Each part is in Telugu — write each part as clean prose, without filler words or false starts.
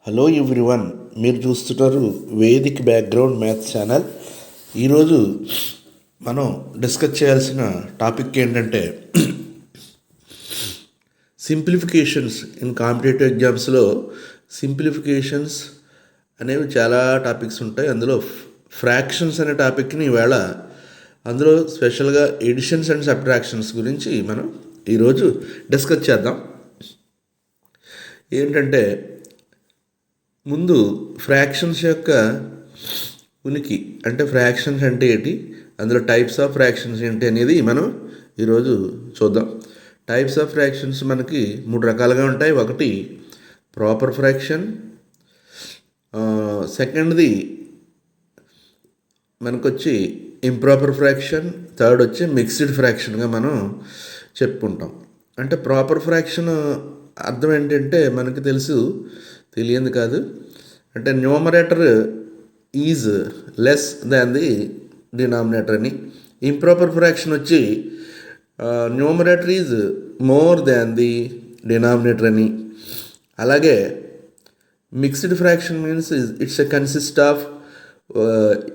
హలో ఎవ్రీవన్, మీరు చూస్తున్నారు వేదిక్ బ్యాక్గ్రౌండ్ మ్యాథ్స్ ఛానల్. ఈరోజు మనం డిస్కస్ చేయాల్సిన టాపిక్ ఏంటంటే సింప్లిఫికేషన్స్ ఇన్ కాంపిటేటివ్ ఎగ్జామ్స్లో సింప్లిఫికేషన్స్ అనేవి చాలా టాపిక్స్ ఉంటాయి. అందులో ఫ్రాక్షన్స్ అనే టాపిక్ని ఈవేళ అందులో స్పెషల్గా ఎడిషన్స్ అండ్ సబ్ట్రాక్షన్స్ గురించి మనం ఈరోజు డిస్కస్ చేద్దాం. ఏంటంటే ముందు ఫ్రాక్షన్స్ యొక్క ఉనికి, అంటే ఫ్రాక్షన్స్ అంటే ఏంటి, అందులో టైప్స్ ఆఫ్ ఫ్రాక్షన్స్ ఏంటి అనేది మనం ఈరోజు చూద్దాం. టైప్స్ ఆఫ్ ఫ్రాక్షన్స్ మనకి 3 రకాలుగా ఉంటాయి. ఒకటి ప్రాపర్ ఫ్రాక్షన్, సెకండ్ది మనకొచ్చి ఇంప్రాపర్ ఫ్రాక్షన్, థర్డ్ వచ్చి మిక్స్డ్ ఫ్రాక్షన్గా మనం చెప్పుకుంటాం. అంటే ప్రాపర్ ఫ్రాక్షన్ అర్థం ఏంటంటే మనకి తెలియంది కాదు, అంటే numerator is less than the denominator అని. ఇంప్రాపర్ ఫ్రాక్షన్ వచ్చి numerator is more than the denominator అని. అలాగే mixed fraction means it's a consist of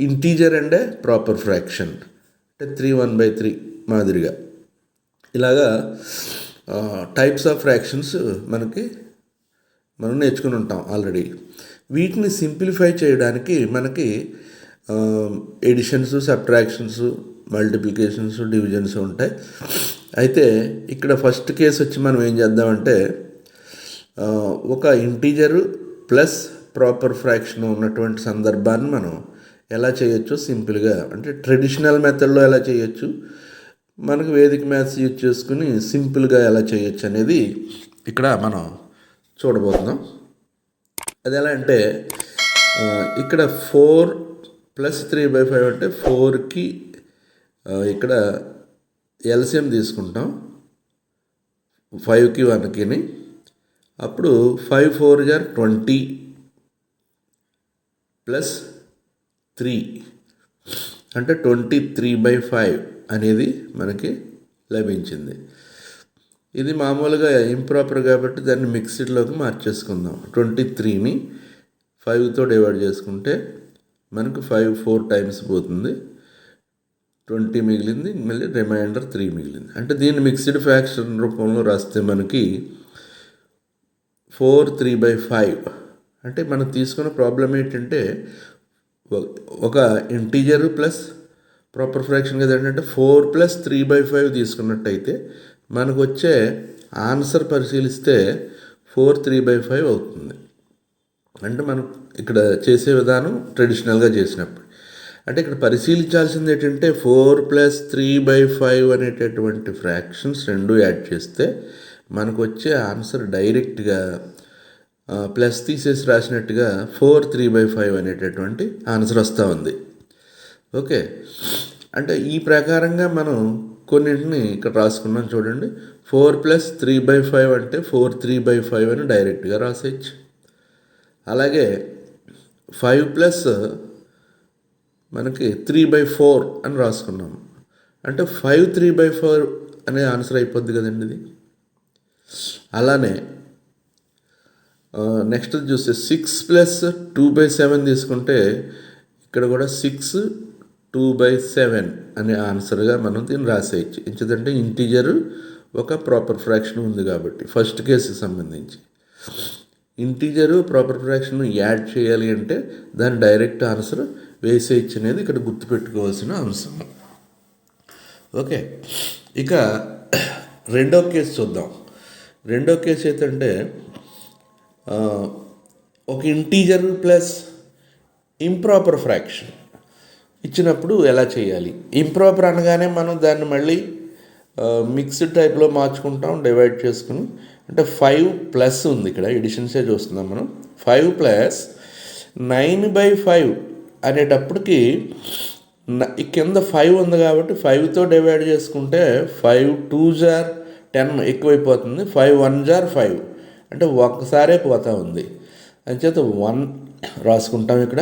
integer and a proper fraction, అంటే 3/1/3 మాదిరిగా. ఇలాగా టైప్స్ ఆఫ్ ఫ్రాక్షన్స్ మనం నేర్చుకుని ఉంటాం ఆల్రెడీ. వీటిని సింప్లిఫై చేయడానికి మనకి ఎడిషన్స్, సబ్ట్రాక్షన్స్, మల్టిప్లికేషన్స్, డివిజన్స్ ఉంటాయి. అయితే ఇక్కడ ఫస్ట్ కేసు వచ్చి మనం ఏం చేద్దామంటే ఒక ఇంటీజరు ప్లస్ ప్రాపర్ ఫ్రాక్షన్ ఉన్నటువంటి సందర్భాన్ని మనం ఎలా చేయొచ్చు సింపుల్గా, అంటే ట్రెడిషనల్ మెథడ్లో ఎలా చేయొచ్చు, మనకు వేదిక మ్యాథ్స్ యూజ్ చేసుకుని సింపుల్గా ఎలా చేయొచ్చు అనేది ఇక్కడ మనం చూడబోతున్నాం. అది ఎలా అంటే ఇక్కడ 4 + 3/5 అంటే 4కి ఇక్కడ ఎల్సిఎం తీసుకుంటాం, 5కి 1కిని. అప్పుడు 5 4 = 20 + 3 అంటే 23/5 అనేది మనకి లభించింది. ఇది మామూలుగా ఇంప్రాపర్ కాబట్టి దాన్ని మిక్స్డ్లోకి మార్చేసుకుందాం. 23ని 5తో డివైడ్ చేసుకుంటే మనకు 5 4 టైమ్స్ పోతుంది, 20 మిగిలింది, మళ్ళీ రిమైండర్ 3 మిగిలింది. అంటే దీన్ని మిక్స్డ్ ఫ్రాక్షన్ రూపంలో రాస్తే మనకి 4 3/5. అంటే మనం తీసుకున్న ప్రాబ్లం ఏంటంటే ఒక ఇంటీజర్ ప్లస్ ప్రాపర్ ఫ్రాక్షన్ కదా, ఏంటంటే 4 + 3/5 తీసుకున్నట్టయితే మనకు వచ్చే ఆన్సర్ పరిశీలిస్తే 4 3/5 అవుతుంది. అంటే మనం ఇక్కడ చేసే విధానం ట్రెడిషనల్గా చేసినప్పుడు. అంటే ఇక్కడ పరిశీలించాల్సింది ఏంటంటే 4 + 3/5 అనేటటువంటి ఫ్రాక్షన్స్ రెండు యాడ్ చేస్తే మనకు వచ్చే ఆన్సర్ డైరెక్ట్గా ప్లస్ తీసేసి రాసినట్టుగా 4 3/5 అనేటటువంటి ఆన్సర్ వస్తూ ఉంది. ఓకే, అంటే ఈ ప్రకారంగా మనం కొన్నింటిని ఇక్కడ రాసుకున్నాం చూడండి. 4 + 3/5 అంటే 4 3/5 అని డైరెక్ట్గా రాసేయచ్చు. అలాగే 5 + మనకి 3/4 అని రాసుకున్నాము, అంటే 5 3/4 అనే ఆన్సర్ అయిపోద్ది కదండి ఇది. అలానే నెక్స్ట్ చూస్తే 6 + 2/7 తీసుకుంటే ఇక్కడ కూడా 6 2/7 అనే ఆన్సర్గా మనం దీన్ని రాసేయచ్చు. ఎందుకంటే ఇంటీజరు ఒక ప్రాపర్ ఫ్రాక్షన్ ఉంది కాబట్టి. ఫస్ట్ కేసుకి సంబంధించి ఇంటీజరు ప్రాపర్ ఫ్రాక్షన్ యాడ్ చేయాలి అంటే దాని డైరెక్ట్ ఆన్సర్ వేసేయచ్చు అనేది ఇక్కడ గుర్తుపెట్టుకోవాల్సిన అంశం. ఓకే, ఇక రెండో కేసు చూద్దాం. రెండో కేసు ఏంటంటే ఒక ఇంటీజర్ ప్లస్ ఇంప్రాపర్ ఫ్రాక్షన్ ఇచ్చినప్పుడు ఎలా చేయాలి. ఇంప్రాపర్ అనగానే మనం దాన్ని మళ్ళీ మిక్స్డ్ టైప్లో మార్చుకుంటాం, డివైడ్ చేసుకుని. అంటే 5+ ఉంది ఇక్కడ, ఎడిషన్సే చూస్తున్నాం మనం. 5 + 9/5 అనేటప్పటికి కింద 5 ఉంది కాబట్టి 5తో డివైడ్ చేసుకుంటే 5 2 = 10 ఎక్కువైపోతుంది, 5 1 = 5 అంటే ఒక్కసారే పోతా ఉంది. అంచేత 1 రాసుకుంటాం ఇక్కడ.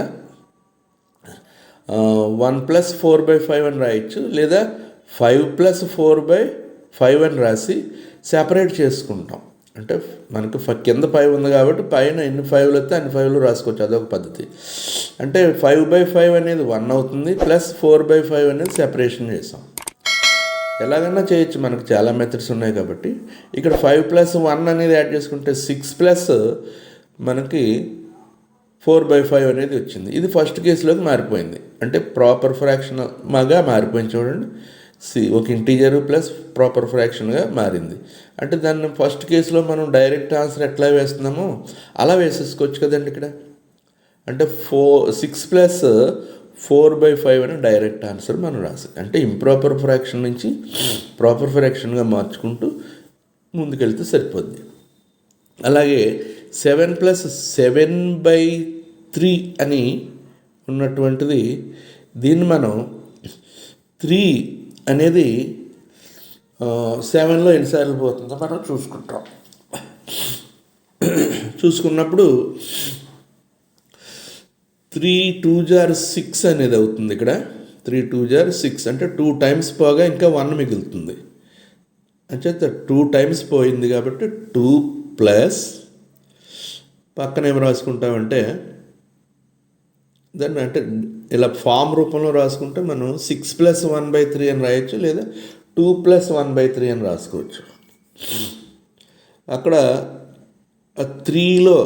1 + 4/5 అని రాయొచ్చు, లేదా 5 + 4/5 అని రాసి సెపరేట్ చేసుకుంటాం. అంటే మనకు కింద 5 ఉంది కాబట్టి పైన ఎన్ని 5లు వస్తే అన్ని 5లు రాసుకోవచ్చు, అదొక పద్ధతి. అంటే 5/5 అనేది 1 అవుతుంది, ప్లస్ 4/5 అనేది సెపరేషన్ చేసాం. ఎలాగైనా చేయొచ్చు, మనకు చాలా మెథడ్స్ ఉన్నాయి కాబట్టి. ఇక్కడ 5 + 1 అనేది యాడ్ చేసుకుంటే 6 ప్లస్ మనకి 4/5 అనేది వచ్చింది. ఇది ఫస్ట్ కేసులోకి మారిపోయింది, అంటే ప్రాపర్ ఫ్రాక్షన్ మాగా మారిపోయింది. చూడండి, ఒక ఇంటీజరు ప్లస్ ప్రాపర్ ఫ్రాక్షన్గా మారింది. అంటే దాన్ని ఫస్ట్ కేసులో మనం డైరెక్ట్ ఆన్సర్ ఎట్లా వేస్తున్నామో అలా వేసేసుకోవచ్చు కదండి ఇక్కడ. అంటే 6 + 4/5 అని డైరెక్ట్ ఆన్సర్ మనం రాసి, అంటే ఇంప్రాపర్ ఫ్రాక్షన్ నుంచి ప్రాపర్ ఫ్రాక్షన్గా మార్చుకుంటూ ముందుకెళ్తే సరిపోద్ది. అలాగే 7 + 7/3 అని ఉన్నటువంటిది, దీన్ని మనం 3 అనేది 7లో ఎన్నిసార్లు పోతుందో మనం చూసుకుంటాం. చూసుకున్నప్పుడు 3 × 2 = 6 అనేది అవుతుంది. ఇక్కడ 3 × 2 = 6 అంటే 2 టైమ్స్ పోగా ఇంకా 1 మిగులుతుంది. అంటే 2 టైమ్స్ పోయింది కాబట్టి 2 ప్లస్ పక్కన ఏం రాసుకుంటామంటే దాన్ని, అంటే ఇలా ఫామ్ రూపంలో రాసుకుంటే మనం 6 + 1/3 అని రాయొచ్చు, లేదా 2 + 1/3 అని రాసుకోవచ్చు. అక్కడ 6లో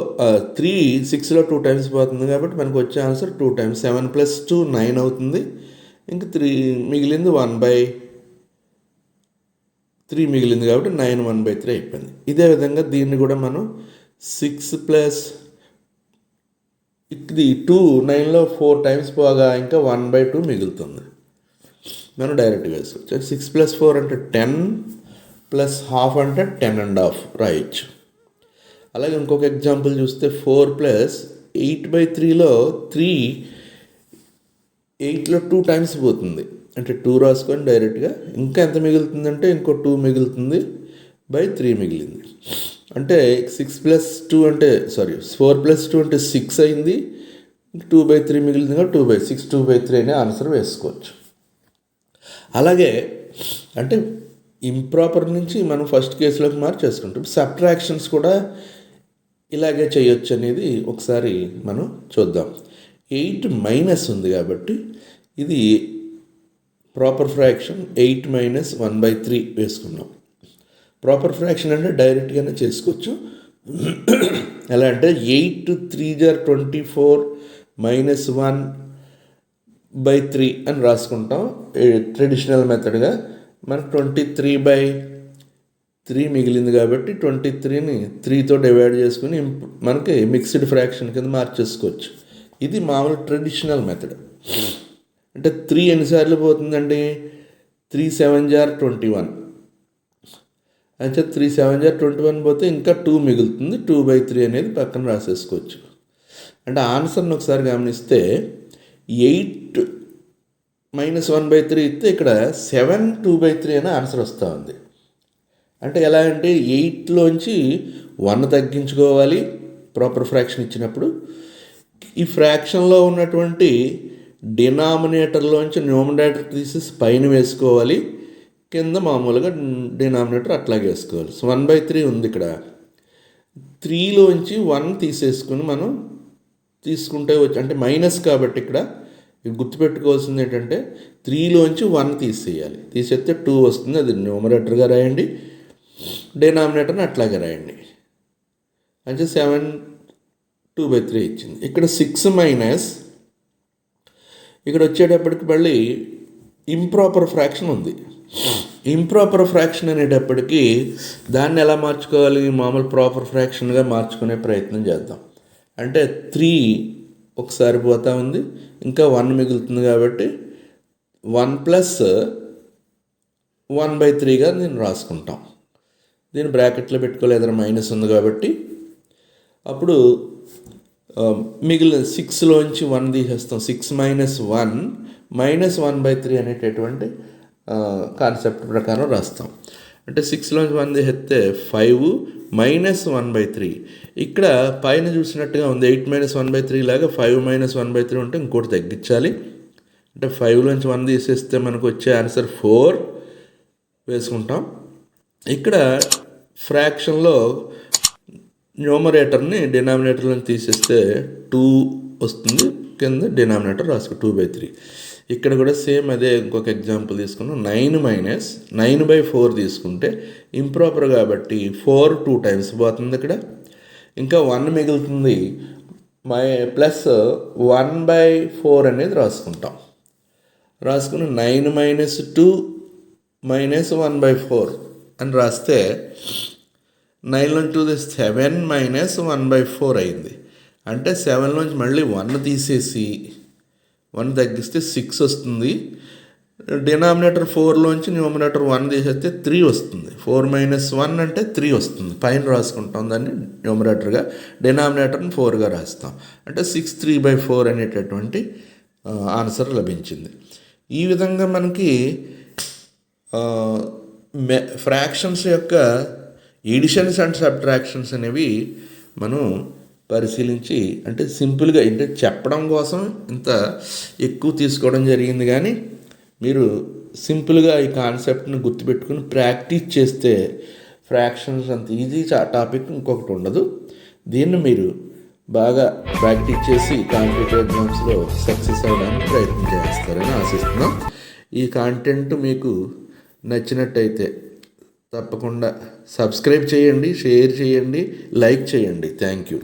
2 టైమ్స్ పోతుంది కాబట్టి మనకు వచ్చే ఆన్సర్ 2 టైమ్స్ 7 + 2 9 అవుతుంది. ఇంక 3 మిగిలింది, 1/3 మిగిలింది కాబట్టి 9 1/3 అయిపోయింది. ఇదే విధంగా దీన్ని కూడా మనం 6 ప్లస్ ఇది 2 9లో 4 టైమ్స్ పోగా ఇంకా 1/2 మిగులుతుంది. మనం డైరెక్ట్గా వేసుకోవచ్చు. 6 + 4 అంటే 10 ప్లస్ హాఫ్ అంటే 10.5 రాయొచ్చు. అలాగే ఇంకొక ఎగ్జాంపుల్ చూస్తే 4 + 8/3లో 8లో 2 టైమ్స్ పోతుంది, అంటే 2 రాసుకొని డైరెక్ట్గా ఇంకా ఎంత మిగులుతుందంటే ఇంకో 2 మిగులుతుంది, 3 మిగిలింది. అంటే 6 + 2 అంటే 4 + 2 అంటే 6 అయింది, 2/3 మిగిలింది కాబట్టి 2/6 2/3 అనే ఆన్సర్ వేసుకోవచ్చు. అలాగే అంటే ఇంప్రాపర్ నుంచి మనం ఫస్ట్ కేసులోకి మార్చేసుకుంటాం. సబ్ట్రాక్షన్స్ కూడా ఇలాగే చేయొచ్చు అనేది ఒకసారి మనం చూద్దాం. 8 మైనస్ ఉంది కాబట్టి ఇది ప్రాపర్ ఫ్రాక్షన్ 8 - 1/3 వేసుకున్నాం. ప్రాపర్ ఫ్రాక్షన్ అంటే డైరెక్ట్గానే చేసుకోవచ్చు. ఎలా అంటే 8 × 3 = 24 - 1/3 అని రాసుకుంటాం ట్రెడిషనల్ మెథడ్గా. మనకు 23/3 మిగిలింది కాబట్టి 23ని 3తో డివైడ్ చేసుకుని మనకి మిక్స్డ్ ఫ్రాక్షన్ కింద మార్చేసుకోవచ్చు. ఇది మామూలు ట్రెడిషనల్ మెథడ్. అంటే 3 ఎన్నిసార్లు పోతుందండి? 3 × 7 = 21. అంటే 3 × 7 = 21 పోతే ఇంకా 2 మిగులుతుంది, 2/3 అనేది పక్కన రాసేసుకోవచ్చు. అంటే ఆన్సర్ని ఒకసారి గమనిస్తే 8 - 1/3 ఇస్తే ఇక్కడ 7 2/3 అనే ఆన్సర్ వస్తూ ఉంది. అంటే ఎలా అంటే 8లోంచి 1 తగ్గించుకోవాలి ప్రాపర్ ఫ్రాక్షన్ ఇచ్చినప్పుడు. ఈ ఫ్రాక్షన్లో ఉన్నటువంటి డినామినేటర్లోంచి న్యూమరేటర్ తీసేసి పైన వేసుకోవాలి, కింద మామూలుగా డినామినేటర్ అట్లాగే వేసుకోవాలి. 1/3 ఉంది ఇక్కడ, 3లోంచి 1 తీసేసుకుని మనం తీసుకుంటే వచ్చి, అంటే మైనస్ కాబట్టి ఇక్కడ గుర్తుపెట్టుకోవాల్సింది ఏంటంటే 3లోంచి 1 తీసేయాలి. తీసేస్తే 2 వస్తుంది, అది న్యూమరేటర్గా రాయండి, డినామినేటర్ని అట్లాగే రాయండి. అంటే 7 2/3 ఇచ్చింది. ఇక్కడ 6 మైనస్ ఇక్కడ వచ్చేటప్పటికి మళ్ళీ ఇంప్రాపర్ ఫ్రాక్షన్ ఉంది. ఇంప్రాపర్ ఫ్రాక్షన్ అనేటప్పటికీ దాన్ని ఎలా మార్చుకోవాలి? మామూలు ప్రాపర్ ఫ్రాక్షన్గా మార్చుకునే ప్రయత్నం చేద్దాం. అంటే 3 ఒకసారి పోతా ఉంది, ఇంకా 1 మిగులుతుంది కాబట్టి 1 + 1/3గా నేను రాసుకుంటాం. దీన్ని బ్రాకెట్లో పెట్టుకోవాలి, ఎదురు మైనస్ ఉంది కాబట్టి. అప్పుడు మిగిలిన 6లోంచి 1 తీసేస్తాం. 6 - 1 - 1/3 అనేటటువంటి కాన్సెప్ట్ ప్రకారం రాస్తాం. అంటే 6లోంచి 1 తీసేస్తే 5 - 1/3. ఇక్కడ పైన చూసినట్టుగా ఉంది 8 - 1/3 లాగా 5 - 1/3 ఉంటే ఇంకోటి తగ్గించాలి. అంటే 5లోంచి 1 తీసేస్తే మనకు వచ్చే ఆన్సర్ 4 వేసుకుంటాం. ఇక్కడ ఫ్రాక్షన్లో న్యూమరేటర్ని డినామినేటర్లో తీసేస్తే 2 వస్తుంది, కింద డినామినేటర్ రాసుకో 2/3. ఇక్కడ కూడా సేమ్ అదే ఇంకొక ఎగ్జాంపుల్ తీసుకున్నాం. 9-9/4 తీసుకుంటే ఇంప్రాపర్ కాబట్టి 4 2 టైమ్స్ పోతుంది ఇక్కడ, ఇంకా 1 మిగులుతుంది. ప్లస్ 1/4 అనేది రాసుకుని 9 - 2 - 1/4 అని రాస్తే 9 2 7 - 1/4 అయింది. అంటే 7 మళ్ళీ 1 తీసేసి 1 తగ్గిస్తే 6 వస్తుంది. డినామినేటర్ 4 న్యూమరేటర్ 1 తీసేస్తే 3 వస్తుంది. 4 - 1 అంటే 3 వస్తుంది. పైన రాసుకుంటాం దాన్ని న్యూమరేటర్గా, డినామినేటర్ని 4గా రాస్తాం. అంటే 6 3/4 అనేటటువంటి ఆన్సర్ లభించింది. ఈ విధంగా మనకి ఫ్రాక్షన్స్ యొక్క ఎడిషన్స్ అండ్ సబ్ట్రాక్షన్స్ అనేవి మనం పరిశీలించి, అంటే సింపుల్గా అంటే చెప్పడం కోసం ఇంత ఎక్కువ తీసుకోవడం జరిగింది. కానీ మీరు సింపుల్గా ఈ కాన్సెప్ట్ని గుర్తుపెట్టుకుని ప్రాక్టీస్ చేస్తే ఫ్రాక్షన్స్ అంత ఈజీ టాపిక్ ఇంకొకటి ఉండదు. దీన్ని మీరు బాగా ప్రాక్టీస్ చేసి కాంపిటేటివ్ ఎగ్జామ్స్లో సక్సెస్ అవ్వడానికి ప్రయత్నం చేస్తారని ఆశిస్తున్నాం. ఈ కాంటెంట్ మీకు నచ్చినట్టయితే తప్పకుండా సబ్స్క్రైబ్ చేయండి, షేర్ చేయండి, లైక్ చేయండి. Thank you.